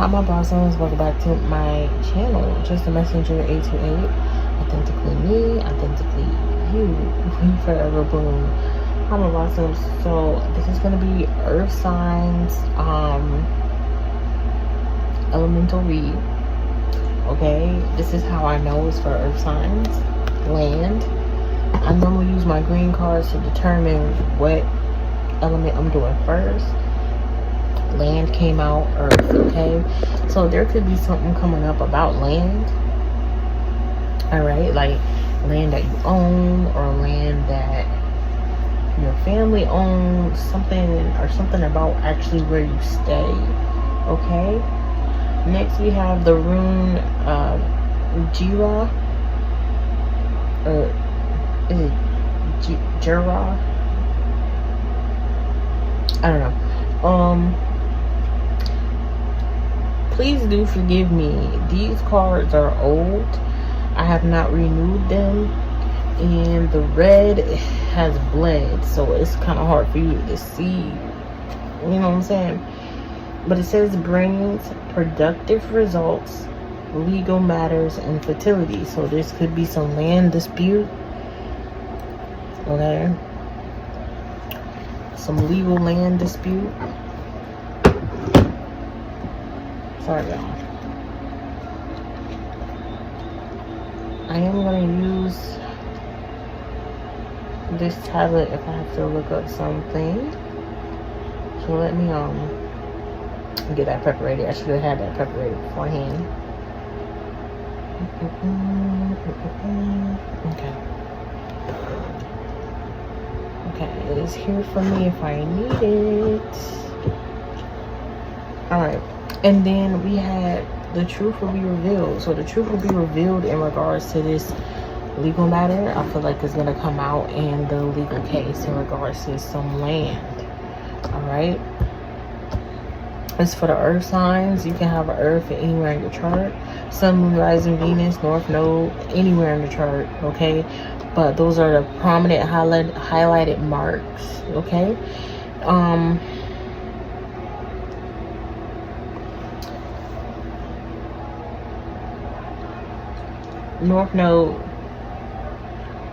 Hi my blossoms, welcome back to my channel. Just a messenger 828. Authentically me, authentically you. We forever bloom. Hi my blossoms. So this is gonna be earth signs, elemental read. Okay, this is how I know it's for earth signs. Land. I normally use my green cards to determine what element I'm doing first. Land came out, earth. Okay, so there could be something coming up about land. All right, like land that you own or land that your family owns, something about actually where you stay. Okay, next we have the rune Jira, or is it Jira? I don't know. Please do forgive me. These cards are old. I have not renewed them, and the red has bled, so it's kind of hard for you to see. You know what I'm saying? But it says brings productive results, legal matters, and fertility. So this could be some land dispute. Okay, some legal land dispute. Sorry y'all. I am going to use this tablet if I have to look up something. So let me get that prep ready. I should have had that prep ready beforehand. Okay, it is here for me if I need it. Alright, and then we had the truth will be revealed. So the truth will be revealed in regards to this legal matter. I feel like it's going to come out in the legal case in regards to some land. Alright, it's for the earth signs. You can have an earth anywhere in your chart. Sun, moon, rising, Venus, north node, anywhere in the chart. Okay, but those are the prominent highlighted marks. Okay, north node,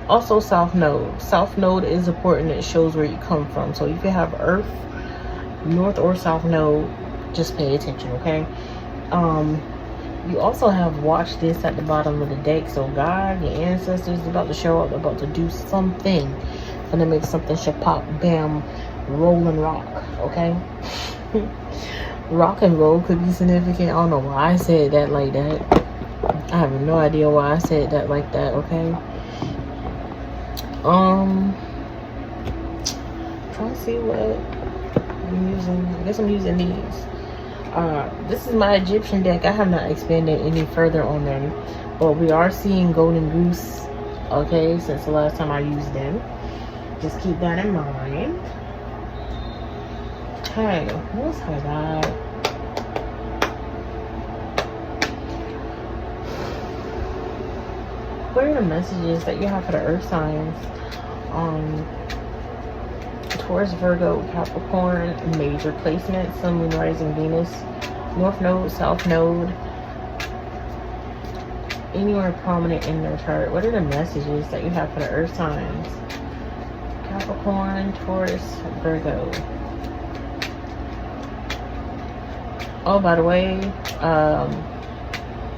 also south node. South node is important. It shows where you come from. So you can have earth, north or south node. Just pay attention. Okay, you also have watch this at the bottom of the deck. So God, your ancestors about to show up, about to do something, gonna make something pop, bam, roll and rock. Okay. Rock and roll could be significant. I don't know why I said that like that. I have no idea why I said that like that. Okay, trying to see what I'm using. I guess I'm using these. This is my Egyptian deck. I have not expanded any further on them, but we are seeing golden goose. Okay, since the last time I used them, just keep that in mind. Okay, what else have I got? What are the messages that you have for the earth signs? Taurus, Virgo, Capricorn, major placement, Sun, Moon, Rising, Venus, North Node, South Node, anywhere prominent in their chart. What are the messages that you have for the earth signs? Capricorn, Taurus, Virgo. Oh, by the way,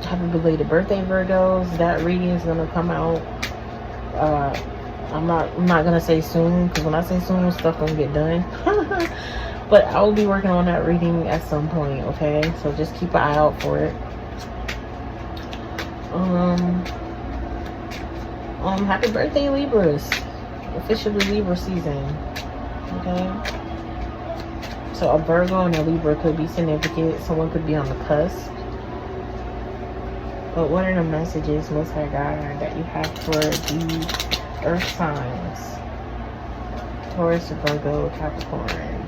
happy belated birthday, Virgos. That reading is gonna come out. I'm not gonna say soon, because when I say soon, stuff gonna get done. But I will be working on that reading at some point. Okay, so just keep an eye out for it. Happy birthday, Libras. Officially Libra season. Okay. So a Virgo and a Libra could be significant. Someone could be on the cusp. But what are the messages, Most High God, that you have for the earth signs? Taurus, Virgo, Capricorn.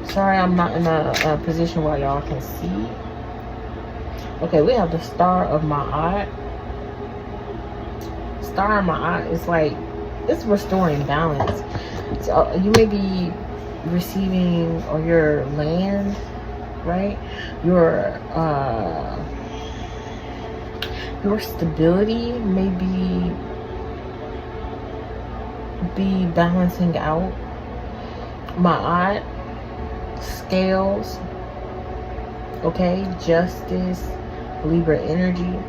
Sorry, I'm not in a position where y'all can see. Okay, we have the star of Ma'at. Star of Ma'at is like, it's restoring balance. So you may be receiving, or your land, right? Your stability may be balancing out. My aunt, scales, okay, justice, Libra energy.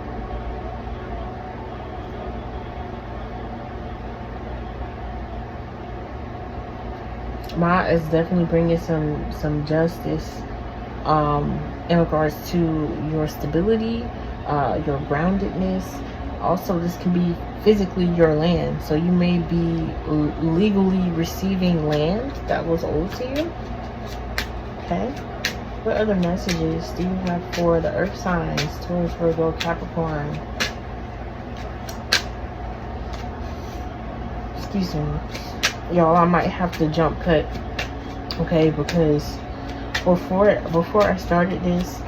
Ma is definitely bringing some justice in regards to your stability, your groundedness. Also, this can be physically your land, so you may be legally receiving land that was owed to you. Okay, what other messages do you have for the earth signs, Taurus, Virgo, Capricorn? Excuse me, y'all, I might have to jump cut, okay, because before I started this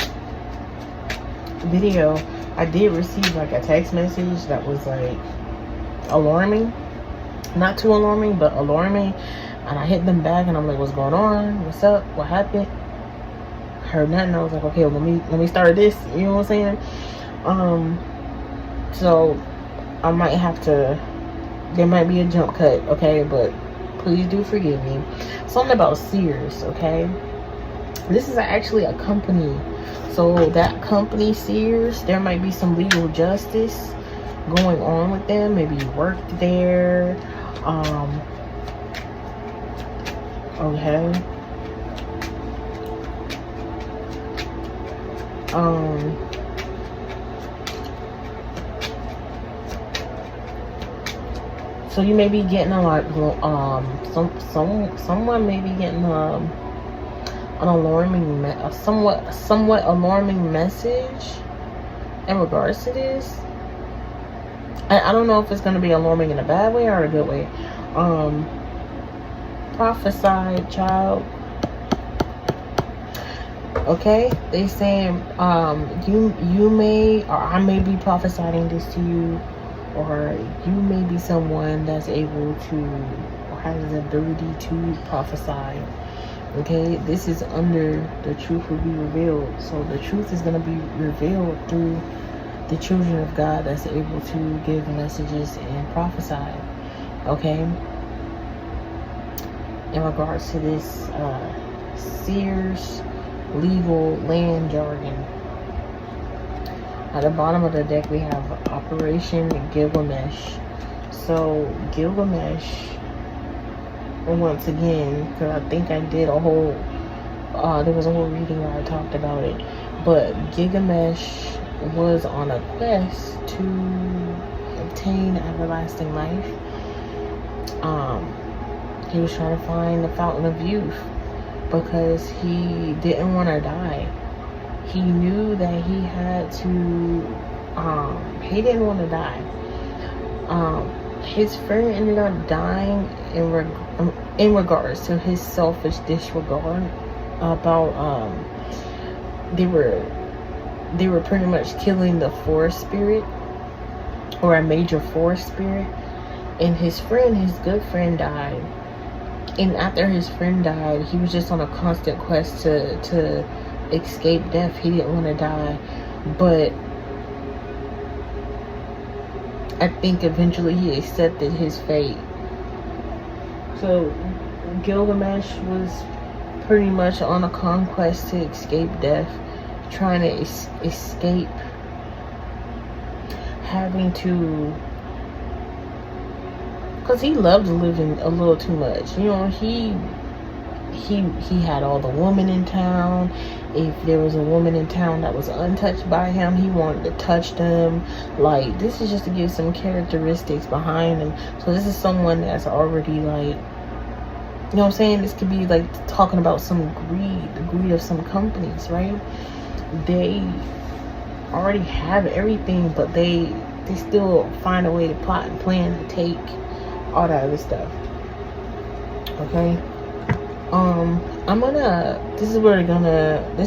video, I did receive like a text message that was like alarming, not too alarming, but alarming, and I hit them back and I'm like, what's going on, what's up, what happened? Heard nothing. I was like, okay, let me start this, you know what I'm saying? So I might have to, there might be a jump cut, okay, but please do forgive me. Something about Sears, okay? This is actually a company. So that company, Sears, there might be some legal justice going on with them. Maybe you worked there. Okay. So you may be getting a lot, someone may be getting an alarming, a somewhat alarming message in regards to this. I don't know if it's going to be alarming in a bad way or a good way. Prophesy, child. Okay, they saying you may, or I may be prophesying this to you, or you may be someone that's able to, or has the ability to prophesy. Okay, this is under the truth will be revealed. So the truth is going to be revealed through the children of God that's able to give messages and prophesy. Okay, in regards to this Sears legal land jargon. At the bottom of the deck we have Operation Gilgamesh. So Gilgamesh, once again, because I think I did a whole there was a whole reading where I talked about it, but Gilgamesh was on a quest to obtain everlasting life. He was trying to find the fountain of youth because he didn't want to die. He knew that he had to, he didn't want to die. His friend ended up dying in regards to his selfish disregard about, they were pretty much killing the forest spirit, or a major forest spirit, and his good friend died. And after his friend died, he was just on a constant quest to escape death. He didn't want to die, but I think eventually he accepted his fate. So Gilgamesh was pretty much on a conquest to escape death, trying to escape having to, because he loved living a little too much. You know, he had all the women in town. If there was a woman in town that was untouched by him, he wanted to touch them. Like, this is just to give some characteristics behind him. So this is someone that's already, like, you know what I'm saying? This could be like talking about some greed, the greed of some companies, right? They already have everything, but they still find a way to plot and plan to take all that other stuff. Okay. This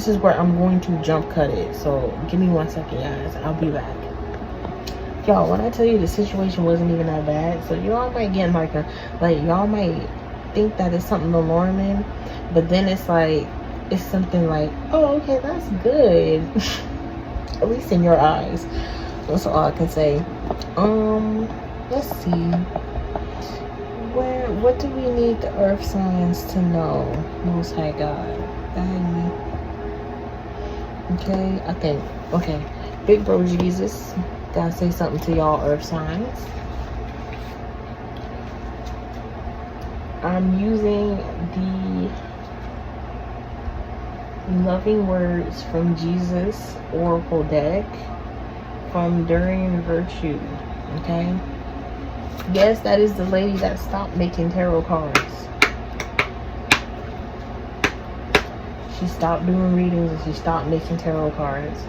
is where I'm going to jump cut it. So give me 1 second, guys. I'll be back. Y'all, when I tell you the situation wasn't even that bad, so y'all might get y'all might think that it's something alarming, but then it's like, it's something like, oh, okay, that's good. At least in your eyes. That's all I can say. Let's see. What do we need the earth signs to know? Most High God. Guide me. Okay, I think. Okay. Big Bro Jesus. Gotta say something to y'all earth signs. I'm using the Loving Words from Jesus Oracle deck from During Virtue. Okay. Yes, that is the lady that stopped making tarot cards. She stopped doing readings and she stopped making tarot cards,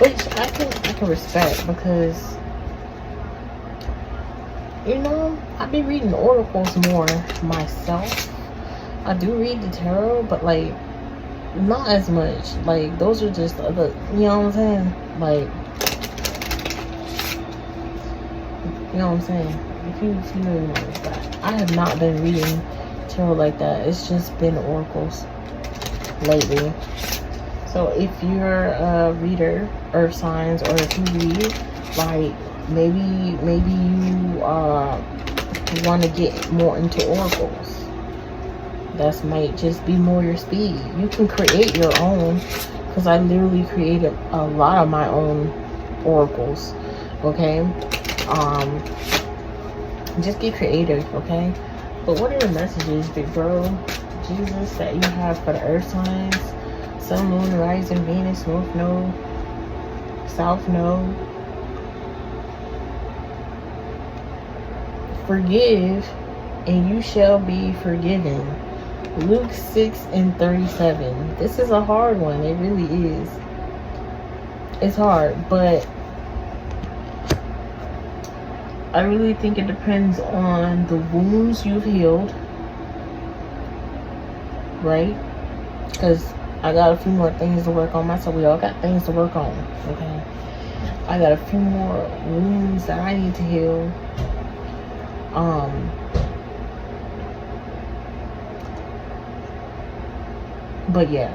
which I can respect, because, you know, I be reading oracles more myself. I do read the tarot, but like not as much. Like those are just other, you know what I'm saying? Like, you know what I'm saying? If you know, you know. But I have not been reading tarot like that. It's just been oracles lately. So if you're a reader, earth signs, or if you read, like maybe you want to get more into oracles. That might just be more your speed. You can create your own, because I literally created a lot of my own oracles. Okay. Just get creative, okay? But what are the messages, Big Bro Jesus, that you have for the earth signs? Sun, Moon, Rising, Venus, North Node, South Node. Forgive, and you shall be forgiven. Luke 6:37. This is a hard one. It really is. It's hard, but I really think it depends on the wounds you've healed, right? Because I got a few more things to work on myself. We all got things to work on, okay? I got a few more wounds that I need to heal. But yeah,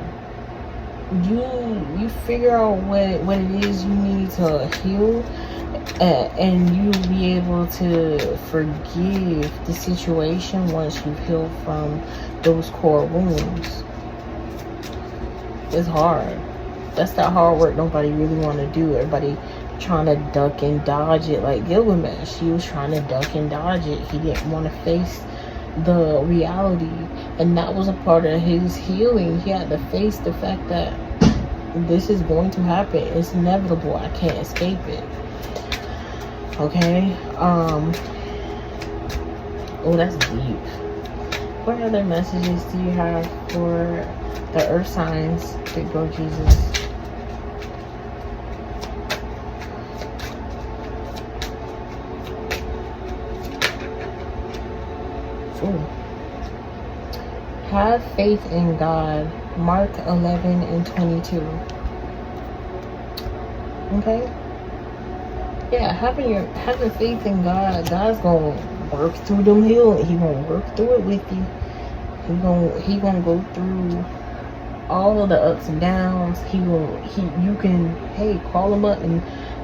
you figure out what it is you need to heal. And you'll be able to forgive the situation once you've healed from those core wounds. It's hard. That's that hard work nobody really want to do. Everybody trying to duck and dodge it. Like Gilgamesh, he was trying to duck and dodge it. He didn't want to face the reality, and that was a part of his healing. He had to face the fact that this is going to happen. It's inevitable. I can't escape it. Okay, oh, that's deep. What other messages do you have for the earth signs, Big Bro Jesus? Ooh. Have faith in God, Mark 11:22. Okay. Yeah, having faith in God. God's gonna work through them healing. He gonna work through it with you. He gonna go through all of the ups and downs. You can, hey, call him up and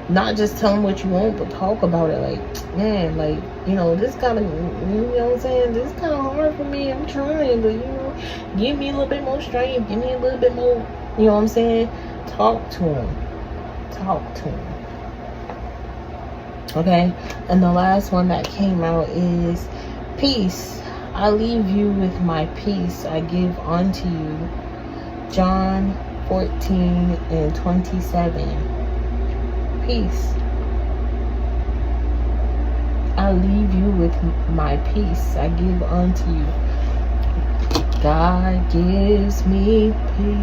not just tell him what you want, but talk about it. Like, man, like, you know, this kind of, you know what I'm saying? This is kind of hard for me. I'm trying, but, you know, give me a little bit more strength. Give me a little bit more, you know what I'm saying? Talk to him. Talk to him. Okay, and the last one that came out is peace. I leave you with my peace I give unto you. John 14:27. Peace. I leave you with my peace I give unto you. God gives me peace.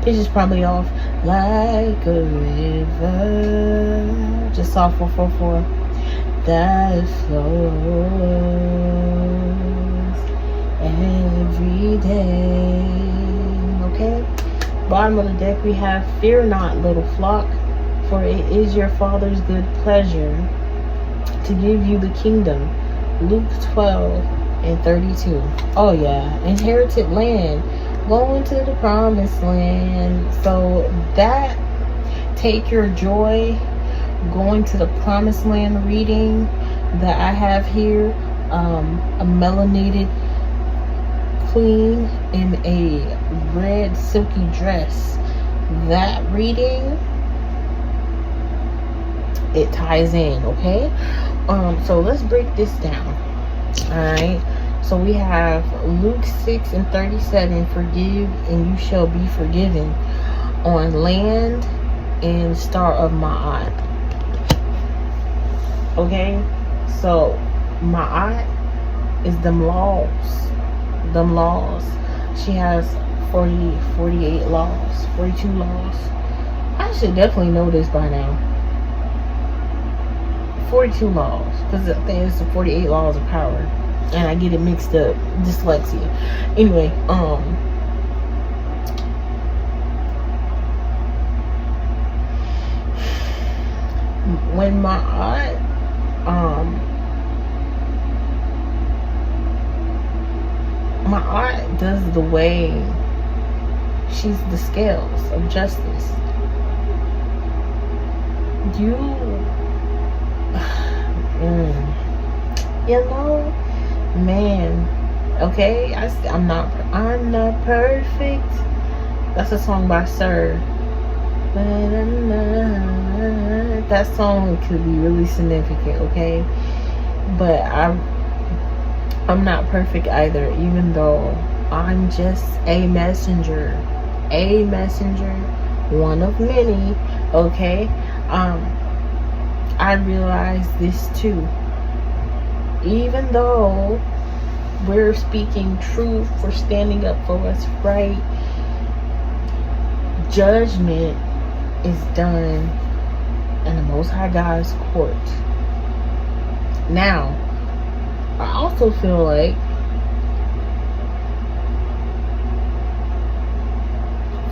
Pitch is probably off. Like a river, just off 444, that flows every day. Okay, bottom of the deck we have, fear not, little flock, for it is your Father's good pleasure to give you the kingdom. Luke 12 and 32. Oh yeah, inherited land, going to the promised land. So that take your joy, going to the promised land reading that I have here, a melanated queen in a red silky dress. That reading, it ties in, okay? So let's break this down. Alright, so we have Luke 6 and 37, forgive and you shall be forgiven, on land and star of Ma'at. Okay, so Ma'at is them laws. She has 48 laws, 42 laws. I should definitely know this by now. 42 laws, because I think it's the 48 laws of power, and I get it mixed up. Dyslexia. Anyway, when my aunt, does the way, she's the scales of justice. You know, man, okay, I'm not perfect. That's a song by Sir. That song could be really significant, okay? But I'm not perfect either, even though I'm just a messenger, one of many, okay? I realize this too. Even though we're speaking truth, we're standing up for what's right, judgment is done in the Most High God's court. Now, I also feel like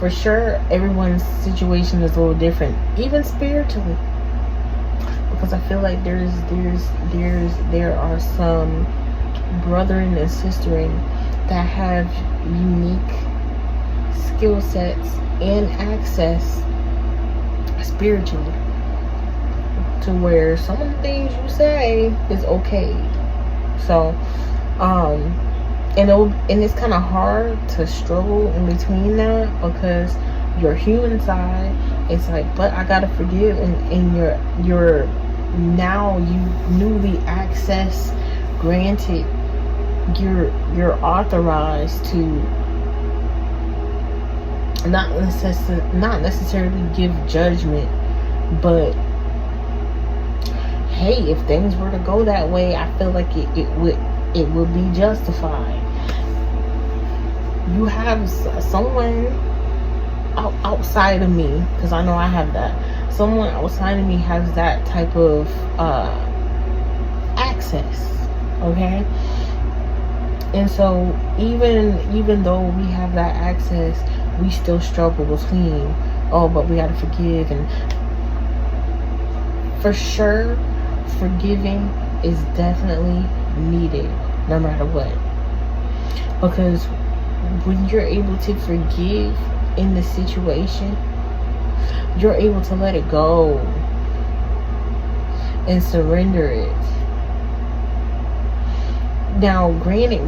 for sure everyone's situation is a little different, even spiritually, because I feel like there are some brethren and sistering that have unique skill sets and access spiritually, to where some of the things you say is okay. So and it's kind of hard to struggle in between that, because your human side, it's like, but I gotta forgive, and your now you newly access granted, you're authorized to not necessarily give judgment, but hey, if things were to go that way, I feel like it would be justified. You have someone outside of me, because I know I have that. Someone outside of me has that type of access, okay? And so even though we have that access, we still struggle between, oh, but we gotta forgive. And for sure, forgiving is definitely needed, no matter what. Because when you're able to forgive in the situation, you're able to let it go and surrender it. Now, granted,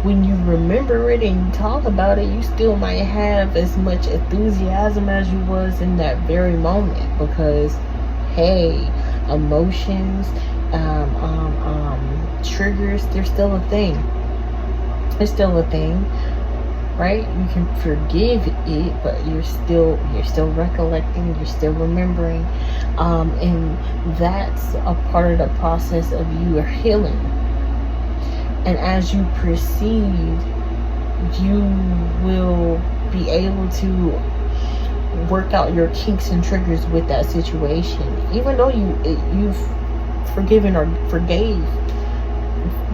when you remember it and you talk about it, you still might have as much enthusiasm as you was in that very moment, because hey, emotions, triggers, they're still a thing. It's still a thing, right? You can forgive it, but you're still recollecting, you're still remembering, and that's a part of the process of you healing. And as you proceed, you will be able to work out your kinks and triggers with that situation, even though you've forgiven or forgave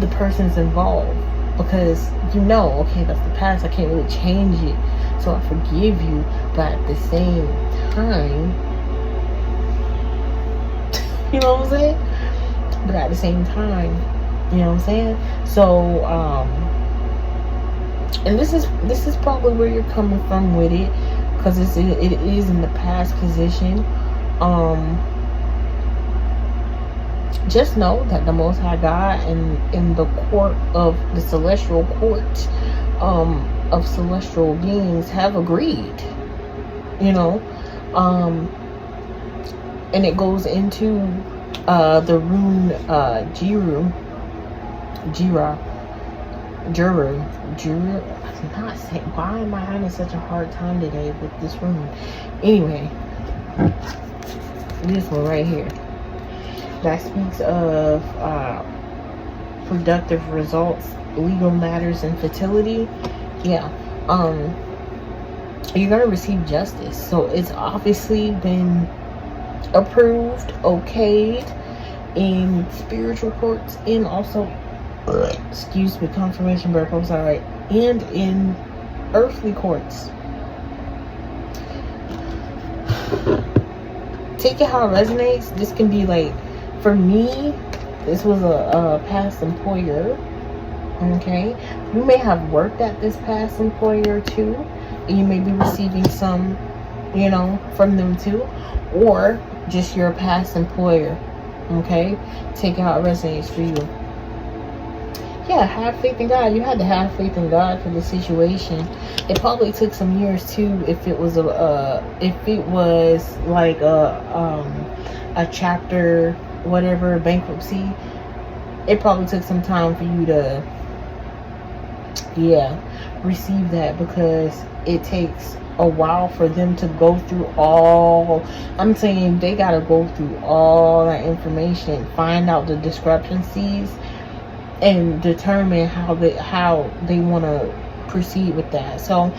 the persons involved, because okay, that's the past, I can't really change it, so I forgive you. But at the same time, you know what I'm saying? But at the same time, You know what I'm saying? So, and this is probably where you're coming from with it, because it is in the past position. Just know that the Most High God in the court of the celestial court of celestial beings have agreed. You know, and it goes into the rune Jira. I'm not saying, why am I having such a hard time today with this room? Anyway, this one right here that speaks of productive results, legal matters, and fertility. Yeah, you're gonna receive justice. So it's obviously been approved, okayed in spiritual courts, and also excuse me, confirmation burp, I'm sorry, and in earthly courts. Take it how it resonates. This can be like, for me, this was a past employer. Okay, you may have worked at this past employer too, and you may be receiving some, you know, from them too, or just your past employer. Okay, take it how it resonates for you. Yeah, have faith in God. You had to have faith in God for the situation. It probably took some years too. If it was like a chapter, whatever, bankruptcy, it probably took some time for you to, receive that, because it takes a while for them to go through all. I'm saying they gotta go through all that information, find out the discrepancies, and determine how they want to proceed with that. So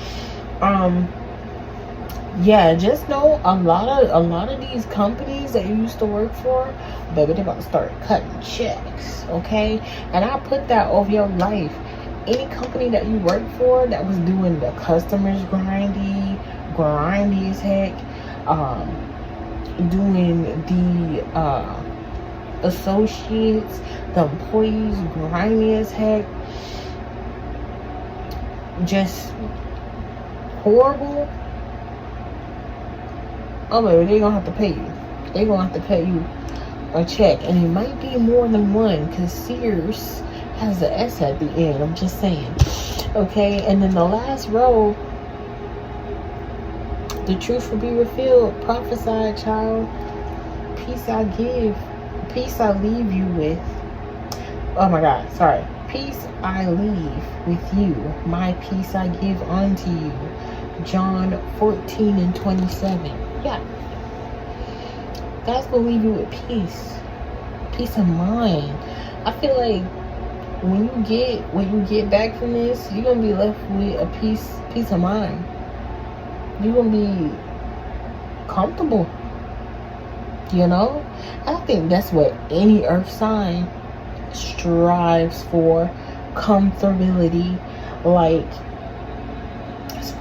just know a lot of these companies that you used to work for, baby, they're about to start cutting checks. Okay, and I put that over your life. Any company that you work for that was doing the customers grindy as heck, doing the associates, the employees grimy as heck, just horrible. Oh baby, they're gonna have to pay you. They're gonna have to pay you a check, and it might be more than one, because Sears has the S at the end. I'm just saying. Okay, and then the last row, the truth will be revealed. Prophesy, child. Peace I give, peace I leave you with. Oh my God, sorry. Peace I leave with you, my peace I give unto you. John 14:27. Yeah, God's gonna leave you with peace of mind. I feel like when you get back from this, you're gonna be left with a peace of mind. You're gonna be comfortable. You know, I think that's what any earth sign strives for. Comfortability. Like,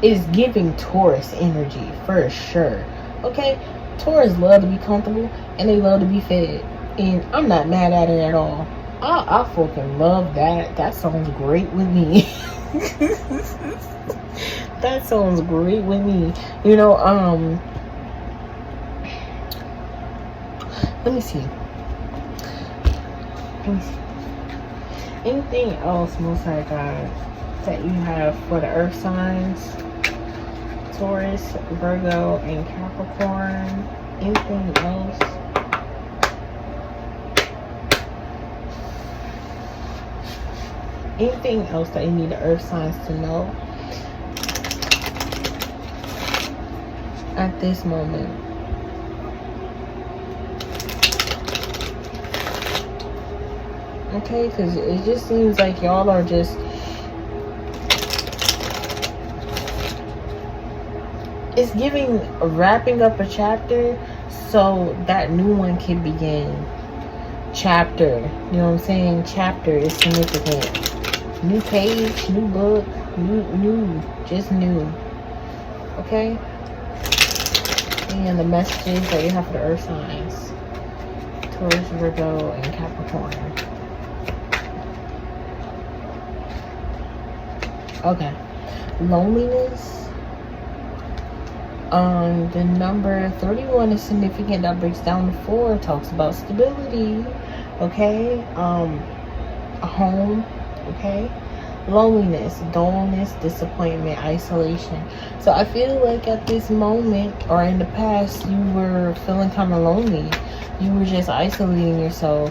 is giving Taurus energy for sure. Okay, Taurus love to be comfortable, and they love to be fed, and I'm not mad at it at all. I fucking love that. That sounds great with me. That sounds great with me. You know, let me see. Anything else, Most High God, that you have for the earth signs? Taurus, Virgo, and Capricorn. Anything else? Anything else that you need the earth signs to know at this moment? Okay, because it just seems like y'all are just, it's giving wrapping up a chapter so that new one can begin. Chapter, you know what I'm saying? Chapter is significant. New page, new book, just new. Okay? And the messages that you have for the earth signs: Taurus, Virgo, and Capricorn. Okay. Loneliness. The number 31 is significant. That breaks down to 4. Talks about stability. Okay. A home. Okay. Loneliness, dullness, disappointment, isolation. So I feel like at this moment or in the past, you were feeling kind of lonely. You were just isolating yourself.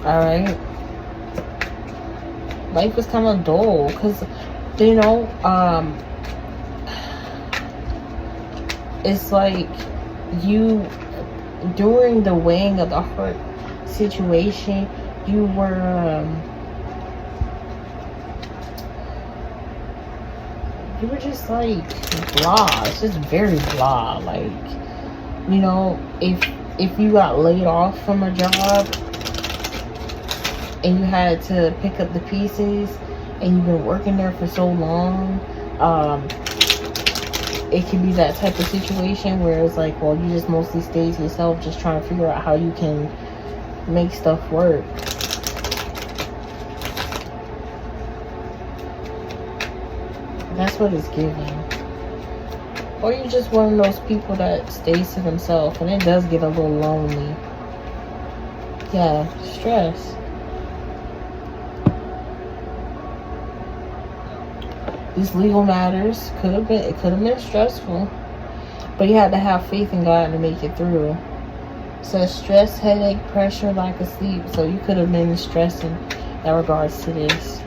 Alright. Life was kind of dull because, you know, it's like you, during the weighing of the heart situation, you were just like blah. It's just very blah. Like, you know, if you got laid off from a job and you had to pick up the pieces and you've been working there for so long, it can be that type of situation where it's like, well, you just mostly stay to yourself, just trying to figure out how you can make stuff work. That's what it's giving. Or you're just one of those people that stays to themselves, and it does get a little lonely. Yeah, stress. These legal matters could have been stressful, but you had to have faith in God to make it through. It says stress, headache, pressure, lack of sleep. So you could have been stressing in regards to this.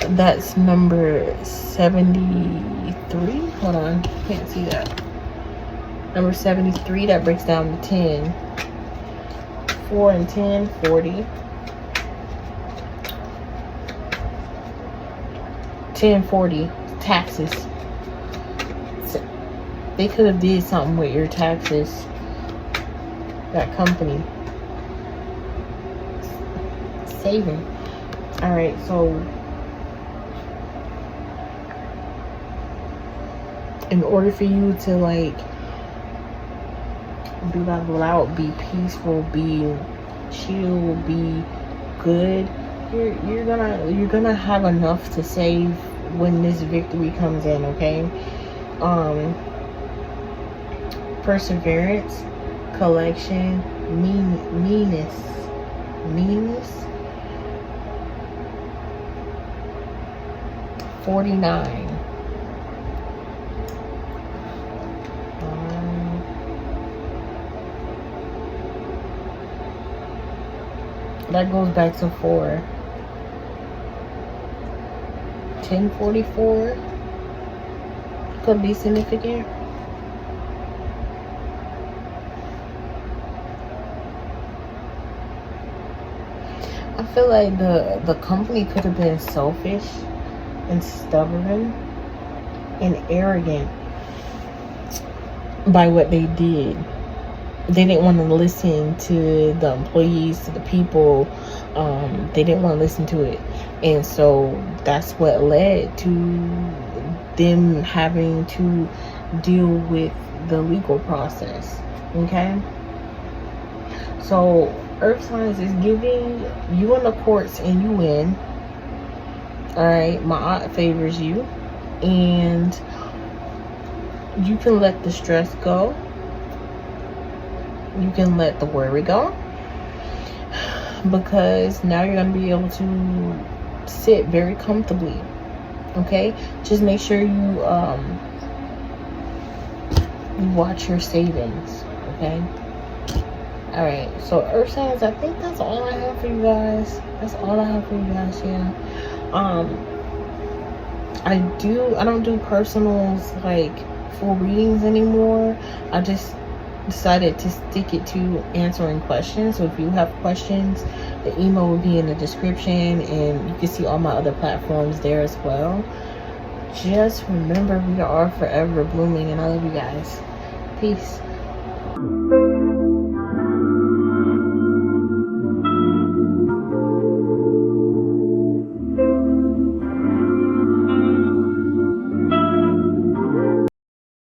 That's number 73. Hold on, can't see that. Number 73, that breaks down to 10. 4 and 10, 40. 1040, taxes. So they could have did something with your taxes. That company. Saving. Alright, so in order for you to like be level out, be peaceful, be chill, be good, you're gonna have enough to save when this victory comes in. Okay. Perseverance, collection, meanness, 49. That goes back to 4. 1044 could be significant. I feel like the company could have been selfish and stubborn and arrogant by what they did. They didn't want to listen to the employees, to the people. They didn't want to listen to it. And so that's what led to them having to deal with the legal process. Okay? So Earth signs is giving you in the courts and you win. Alright, my aunt favors you. And you can let the stress go. You can let the worry go, because now you're going to be able to sit very comfortably. Okay, just make sure you watch your savings. Okay. All right, so Earth signs, I think that's all I have for you guys. That's all I have for you guys. Yeah. I don't do personals, like full readings anymore. I just decided to stick it to answering questions. So if you have questions, the email will be in the description, and you can see all my other platforms there as well. Just remember, we are forever blooming, and I love you guys. Peace.